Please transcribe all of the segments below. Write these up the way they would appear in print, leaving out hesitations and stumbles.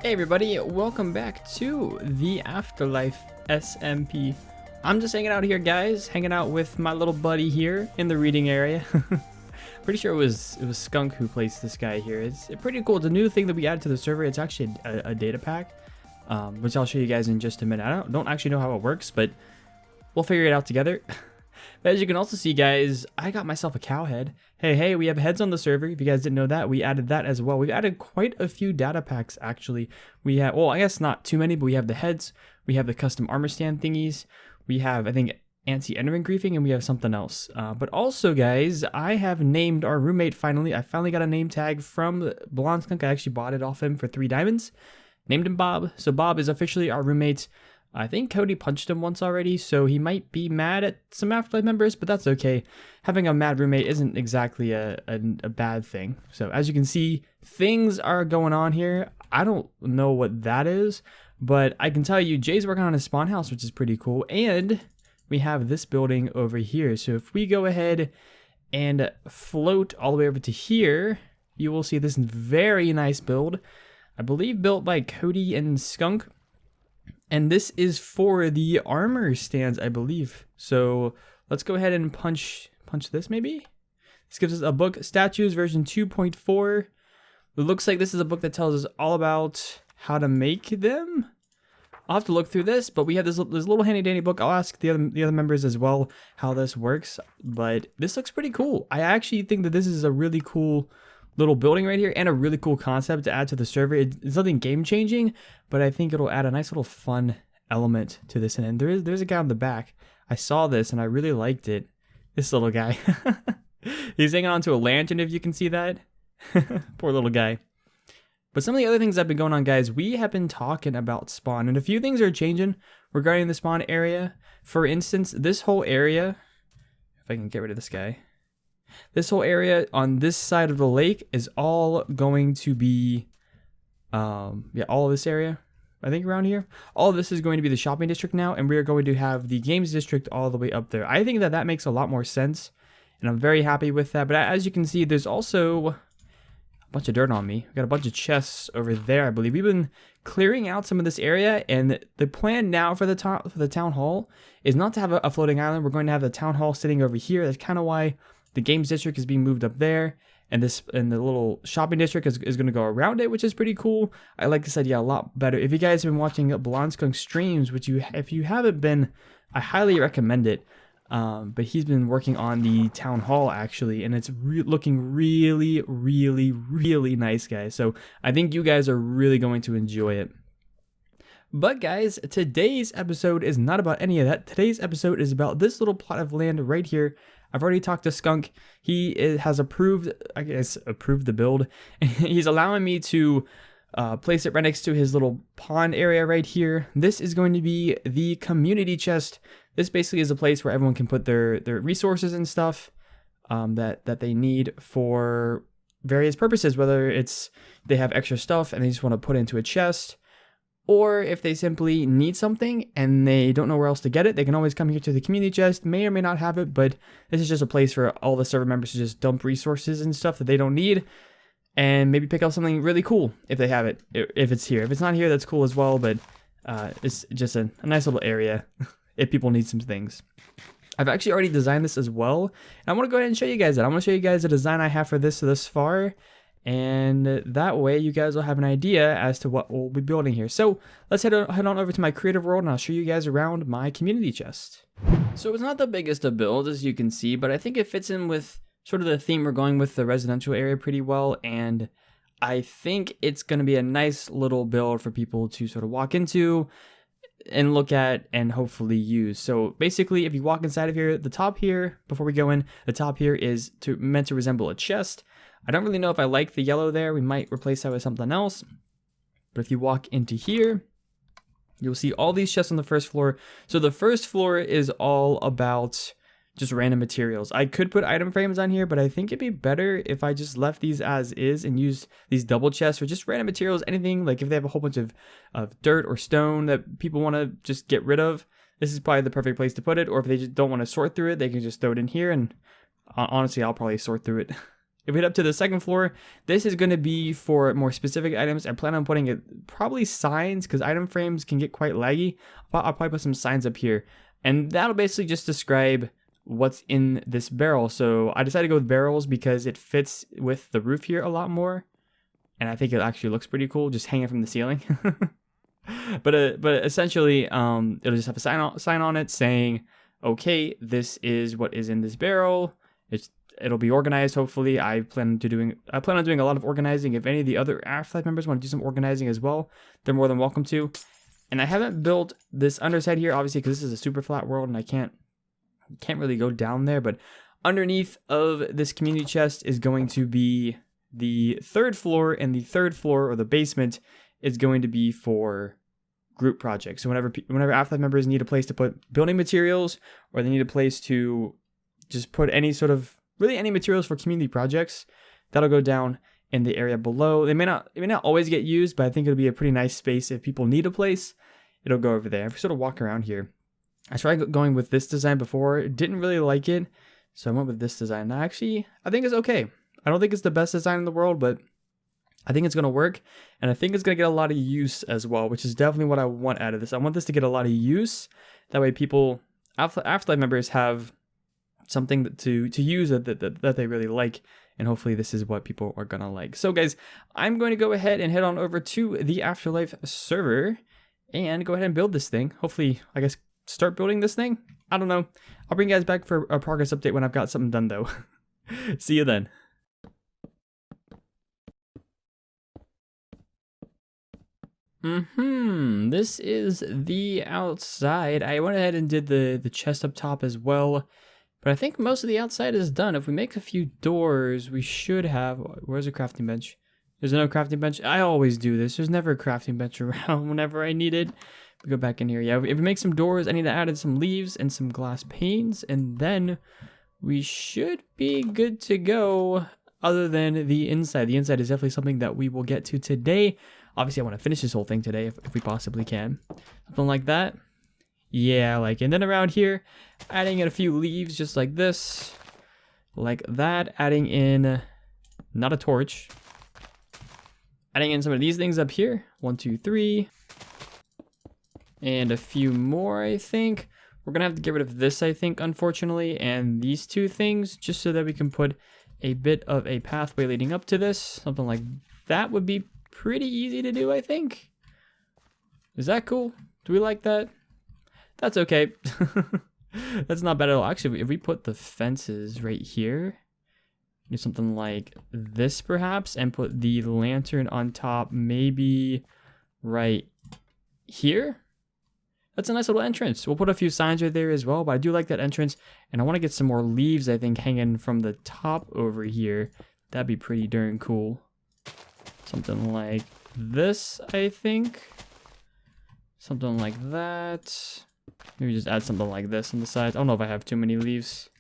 Hey everybody, welcome back to the AfterLife SMP. I'm just hanging out here, guys, hanging out with my little buddy here in the reading area. Pretty sure it was Skunk who placed this guy here. It's pretty cool. It's a new thing that we added to the server. It's actually a data pack, which I'll show you guys in just a minute. I don't actually know how it works, but we'll figure it out together. But as you can also see, guys, I got myself a cow head. Hey, we have heads on the server. If you guys didn't know that, we added that as well. We've added quite a few data packs, actually. We have, well, I guess not too many, but we have the heads. We have the custom armor stand thingies. We have, I think, anti-enderman griefing, and we have something else. But also, guys, I have named our roommate finally. I finally got a name tag from Blonde Skunk. I actually bought it off him for 3 diamonds. Named him Bob. So Bob is officially our roommate. I think Cody punched him once already, so he might be mad at some AfterLife members, but that's okay. Having a mad roommate isn't exactly a bad thing. So as you can see, things are going on here. I don't know what that is, but I can tell you Jay's working on his spawn house, which is pretty cool. And we have this building over here. So if we go ahead and float all the way over to here, you will see this very nice build. I believe built by Cody and Skunk. And this is for the armor stands, I believe. So let's go ahead and punch this maybe. This gives us a book, Statues version 2.4. It looks like this is a book that tells us all about how to make them. I'll have to look through this, but we have this little handy dandy book. I'll ask the other members as well how this works. But this looks pretty cool. I actually think that this is a really cool little building right here and a really cool concept to add to the server. It's nothing game changing, but I think it'll add a nice little fun element to this. And there's a guy on the back. I saw this and I really liked it. This little guy. He's hanging onto a lantern, if you can see that. Poor little guy. But some of the other things that have been going on, guys, we have been talking about spawn, and a few things are changing regarding the spawn area. For instance, this whole area, if I can get rid of this guy, this whole area on this side of the lake is all going to be, all of this area, I think around here, all of this is going to be the shopping district now, and we are going to have the games district all the way up there. I think that makes a lot more sense, and I'm very happy with that. But as you can see, there's also a bunch of dirt on me. We've got a bunch of chests over there, I believe. We've been clearing out some of this area, and the plan now for the town hall is not to have a floating island. We're going to have the town hall sitting over here. That's kind of why the games district is being moved up there, and the little shopping district is going to go around it, which is pretty cool. I like this idea a lot better. If you guys have been watching Blonde Skunk streams, which if you haven't been, I highly recommend it. But he's been working on the town hall actually, and it's looking really, really, really nice, guys. So I think you guys are really going to enjoy it. But guys, today's episode is not about any of that. Today's episode is about this little plot of land right here. I've already talked to Skunk. He has approved the build. He's allowing me to place it right next to his little pond area right here. This is going to be the community chest. This basically is a place where everyone can put their resources and stuff that they need for various purposes, whether it's they have extra stuff and they just want to put into a chest, or if they simply need something and they don't know where else to get it, they can always come here to the community chest. May or may not have it, but this is just a place for all the server members to just dump resources and stuff that they don't need, and maybe pick up something really cool if they have it, if it's here. If it's not here, that's cool as well, but it's just a nice little area if people need some things. I've actually already designed this as well, and I want to go ahead and show you guys that. I want to show you guys the design I have for this thus far, and that way you guys will have an idea as to what we'll be building here. So let's head on over to my creative world, and I'll show you guys around my community chest. So it's not the biggest of builds, as you can see, but I think it fits in with sort of the theme we're going with the residential area pretty well, and I think it's going to be a nice little build for people to sort of walk into and look at and hopefully use. So basically, if you walk inside of here, the top here, before we go in, the top here is meant to resemble a chest. I don't really know if I like the yellow there. We might replace that with something else. But if you walk into here, you'll see all these chests on the first floor. So the first floor is all about just random materials. I could put item frames on here, but I think it'd be better if I just left these as is and used these double chests for just random materials. Anything, like if they have a whole bunch of dirt or stone that people want to just get rid of, this is probably the perfect place to put it. Or if they just don't want to sort through it, they can just throw it in here, and honestly, I'll probably sort through it If we head up to the second floor, this is going to be for more specific items. I plan on putting it probably signs because item frames can get quite laggy. I'll probably put some signs up here, and that'll basically just describe what's in this barrel. So I decided to go with barrels because it fits with the roof here a lot more, and I think it actually looks pretty cool just hanging from the ceiling. but essentially, it'll just have a sign on it saying, okay, this is what is in this barrel. It'll be organized, hopefully. I plan on doing a lot of organizing. If any of the other AfterLife members want to do some organizing as well, they're more than welcome to. And I haven't built this underside here, obviously, because this is a super flat world, and I can't really go down there. But underneath of this community chest is going to be the third floor, and the third floor, or the basement, is going to be for group projects. So whenever AfterLife members need a place to put building materials, or they need a place to just put any sort of really any materials for community projects, that'll go down in the area below. It may not always get used, but I think it'll be a pretty nice space if people need a place. It'll go over there. If we sort of walk around here, I tried going with this design before, didn't really like it, so I went with this design. Now, actually, I think it's okay. I don't think it's the best design in the world, but I think it's gonna work, and I think it's gonna get a lot of use as well, which is definitely what I want out of this. I want this to get a lot of use. That way, people, AfterLife members, have something to use that they really like, and hopefully this is what people are gonna like. So guys, I'm going to go ahead and head on over to the AfterLife server and go ahead and build this thing. Hopefully, I guess, start building this thing. I don't know. I'll bring you guys back for a progress update when I've got something done though. See you then. This is the outside. I went ahead and did the chest up top as well. But I think most of the outside is done. If we make a few doors, we should have... Where's a crafting bench? There's no crafting bench. I always do this. There's never a crafting bench around whenever I need it. We go back in here. Yeah, if we make some doors, I need to add in some leaves and some glass panes. And then we should be good to go, other than the inside. The inside is definitely something that we will get to today. Obviously, I want to finish this whole thing today if we possibly can. Something like that. Yeah, like, and then around here, adding in a few leaves just like this, like that, adding in, not a torch, adding in some of these things up here, 1, 2, 3, and a few more, I think. We're gonna have to get rid of this, I think, unfortunately, and these two things, just so that we can put a bit of a pathway leading up to this. Something like that would be pretty easy to do, I think. Is that cool? Do we like that? That's okay. That's not bad at all. Actually, if we put the fences right here, do something like this perhaps, and put the lantern on top, maybe right here. That's a nice little entrance. We'll put a few signs right there as well, but I do like that entrance, and I want to get some more leaves, I think, hanging from the top over here. That'd be pretty darn cool. Something like this, I think. Something like that. Maybe just add something like this on the sides. I don't know if I have too many leaves.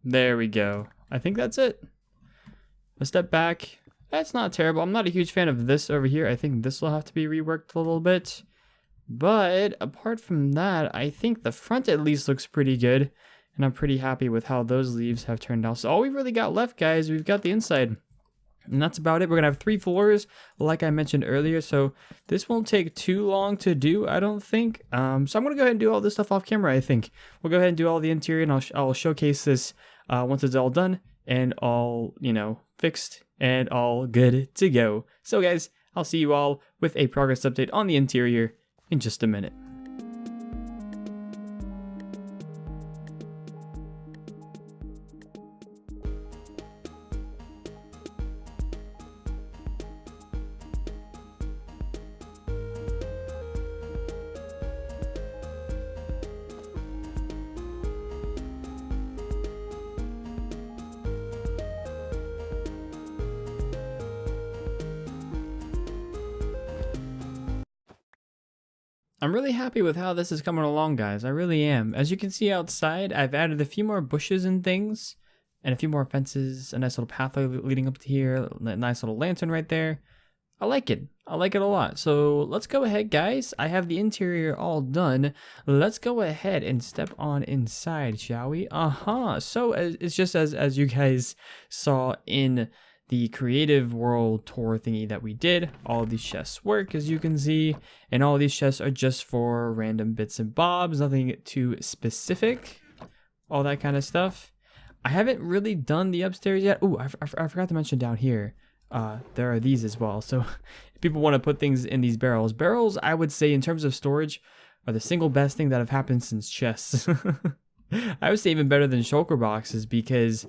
There we go. I think that's it. A step back. That's not terrible. I'm not a huge fan of this over here. I think this will have to be reworked a little bit. But apart from that, I think the front at least looks pretty good. And I'm pretty happy with how those leaves have turned out. So all we've really got left, guys, we've got the inside. And that's about it. We're going to have 3 floors, like I mentioned earlier. So this won't take too long to do, I don't think. So I'm going to go ahead and do all this stuff off camera, I think. We'll go ahead and do all the interior, and I'll showcase this once it's all done and all, you know, fixed and all good to go. So guys, I'll see you all with a progress update on the interior in just a minute. I'm really happy with how this is coming along, guys. I really am. As you can see outside, I've added a few more bushes and things, and a few more fences, a nice little pathway leading up to here, a nice little lantern right there. I like it. I like it a lot. So let's go ahead, guys. I have the interior all done. Let's go ahead and step on inside, shall we? So it's just as you guys saw in the creative world tour thingy that we did. All of these chests work, as you can see, and all of these chests are just for random bits and bobs, nothing too specific, all that kind of stuff. I haven't really done the upstairs yet. Oh, I forgot to mention down here, there are these as well. So if people want to put things in these barrels, I would say in terms of storage are the single best thing that have happened since chests. I would say even better than shulker boxes because,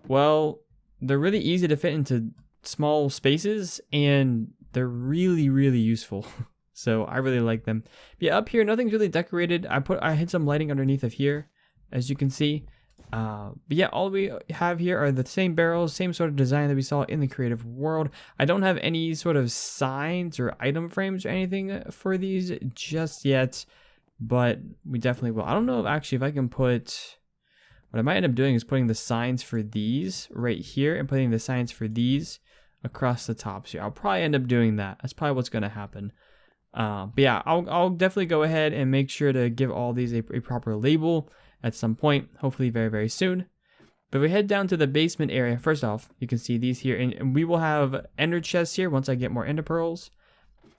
well, they're really easy to fit into small spaces and they're really, really useful. So I really like them. But yeah, up here, nothing's really decorated. I hid some lighting underneath of here, as you can see. But yeah, all we have here are the same barrels, same sort of design that we saw in the creative world. I don't have any sort of signs or item frames or anything for these just yet, but we definitely will. I don't know if I can put, what I might end up doing is putting the signs for these right here and putting the signs for these across the tops here. I'll probably end up doing that. That's probably what's going to happen. But yeah, I'll definitely go ahead and make sure to give all these a proper label at some point, hopefully very, very soon. But if we head down to the basement area, first off, you can see these here, and we will have ender chests here once I get more ender pearls.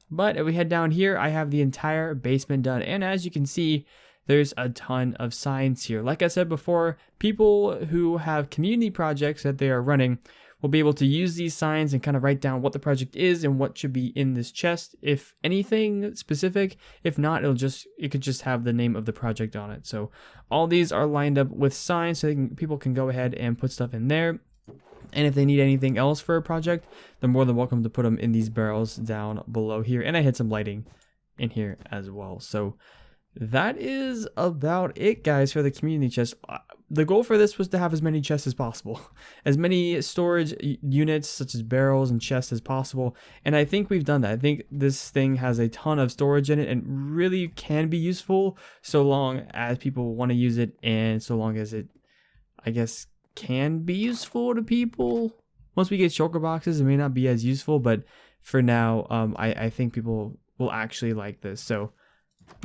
But if we head down here, I have the entire basement done, and as you can see, there's a ton of signs here. Like I said before, people who have community projects that they are running will be able to use these signs and kind of write down what the project is and what should be in this chest, if anything specific. If not, it could just have the name of the project on it. So all these are lined up with signs so people can go ahead and put stuff in there. And if they need anything else for a project, they're more than welcome to put them in these barrels down below here. And I hid some lighting in here as well. So that is about it, guys, for the community chest. The goal for this was to have as many chests as possible, as many storage units such as barrels and chests as possible, and I think we've done that. I think this thing has a ton of storage in it and really can be useful so long as people want to use it, and so long as it, I guess, can be useful to people. Once we get shulker boxes, it may not be as useful, but for now, I think people will actually like this. So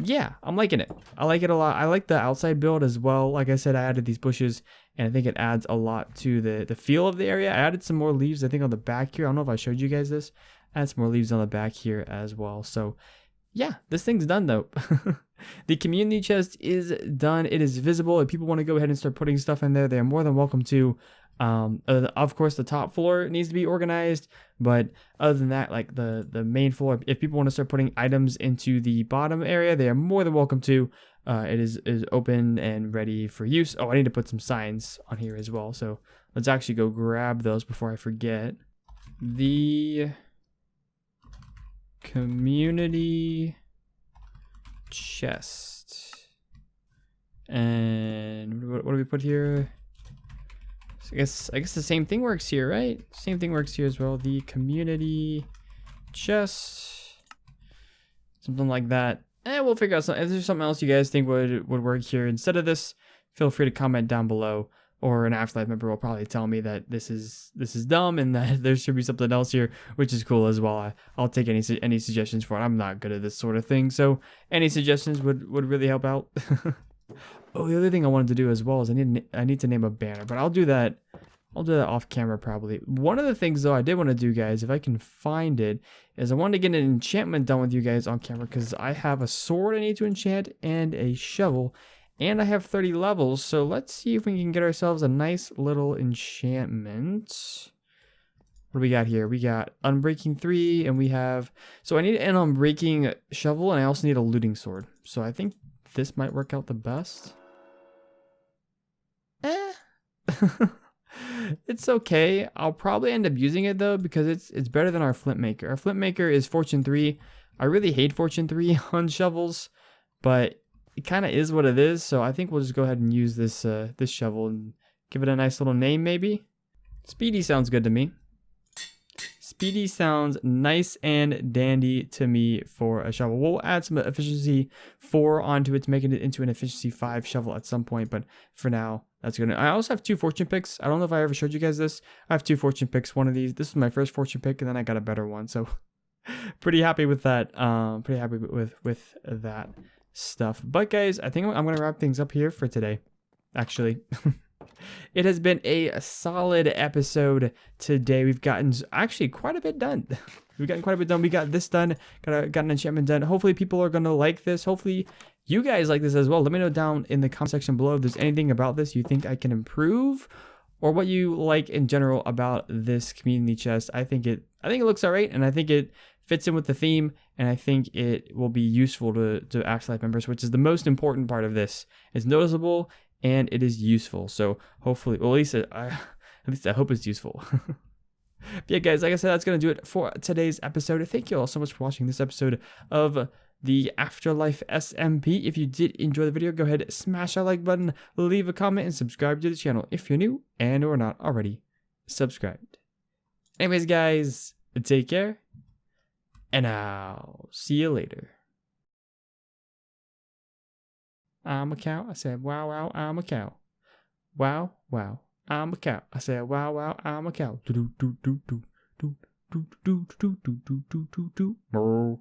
yeah, I'm liking it. I like it a lot. I like the outside build as well. Like I said, I added these bushes, and I think it adds a lot to the feel of the area. I added some more leaves, I think, on the back here. I don't know if I showed you guys this. I added some more leaves on the back here as well. So yeah, this thing's done though. The community chest is done. It is visible. If people want to go ahead and start putting stuff in there, they're more than welcome to. Of course, the top floor needs to be organized, but other than that, like the main floor, if people want to start putting items into the bottom area, they are more than welcome to. It is open and ready for use. Oh, I need to put some signs on here as well, so let's actually go grab those before I forget. The community chest, and what do we put here? I guess the same thing works here, right? Same thing works here as well. The community chest, something like that. And we'll figure out something. If there's something else you guys think would work here instead of this, feel free to comment down below. Or an AfterLife member will probably tell me that this is dumb and that there should be something else here, which is cool as well. I'll take any suggestions for it. I'm not good at this sort of thing, so any suggestions would really help out. Oh, the other thing I wanted to do as well is I need to name a banner, but I'll do that off camera probably. One of the things though I did want to do, guys, if I can find it, is I wanted to get an enchantment done with you guys on camera, because I have a sword I need to enchant and a shovel, and I have 30 levels. So let's see if we can get ourselves a nice little enchantment. What do we got here? We got Unbreaking 3, and we have, so I need an Unbreaking shovel, and I also need a looting sword. So I think this might work out the best. It's okay. I'll probably end up using it though, because it's better than our flint maker. Our flint maker is Fortune 3. I really hate Fortune 3 on shovels, but it kind of is what it is. So I think we'll just go ahead and use this this shovel and give it a nice little name maybe. Speedy sounds good to me. Speedy sounds nice and dandy to me for a shovel. We'll add some efficiency 4 onto it to make it into an efficiency 5 shovel at some point, but for now, that's good. I also have 2 fortune picks. I don't know if I ever showed you guys this. I have 2 fortune picks. One of these, this is my first fortune pick, and then I got a better one. So pretty happy with that. Pretty happy with that stuff. But guys, I think I'm going to wrap things up here for today, actually. It has been a solid episode today. We've gotten actually quite a bit done. We've gotten quite a bit done. We got this done, got an enchantment done. Hopefully people are going to like this. Hopefully you guys like this as well. Let me know down in the comment section below if there's anything about this you think I can improve, or what you like in general about this community chest. I think it looks alright, and I think it fits in with the theme, and I think it will be useful to AfterLife members, which is the most important part of this. It's noticeable and it is useful. So hopefully, well, at least I hope it's useful. But yeah, guys, like I said, that's going to do it for today's episode. Thank you all so much for watching this episode of the AfterLife SMP. If you did enjoy the video, go ahead, smash that like button, leave a comment, and subscribe to the channel if you're new and or not already subscribed. Anyways, guys, take care, and I'll see you later. I'm a cow. I said, wow, wow, I'm a cow. Wow, wow. I'm a cow. I said, wow, wow, I'm a cow. Do do do do do do do do do do do do do do.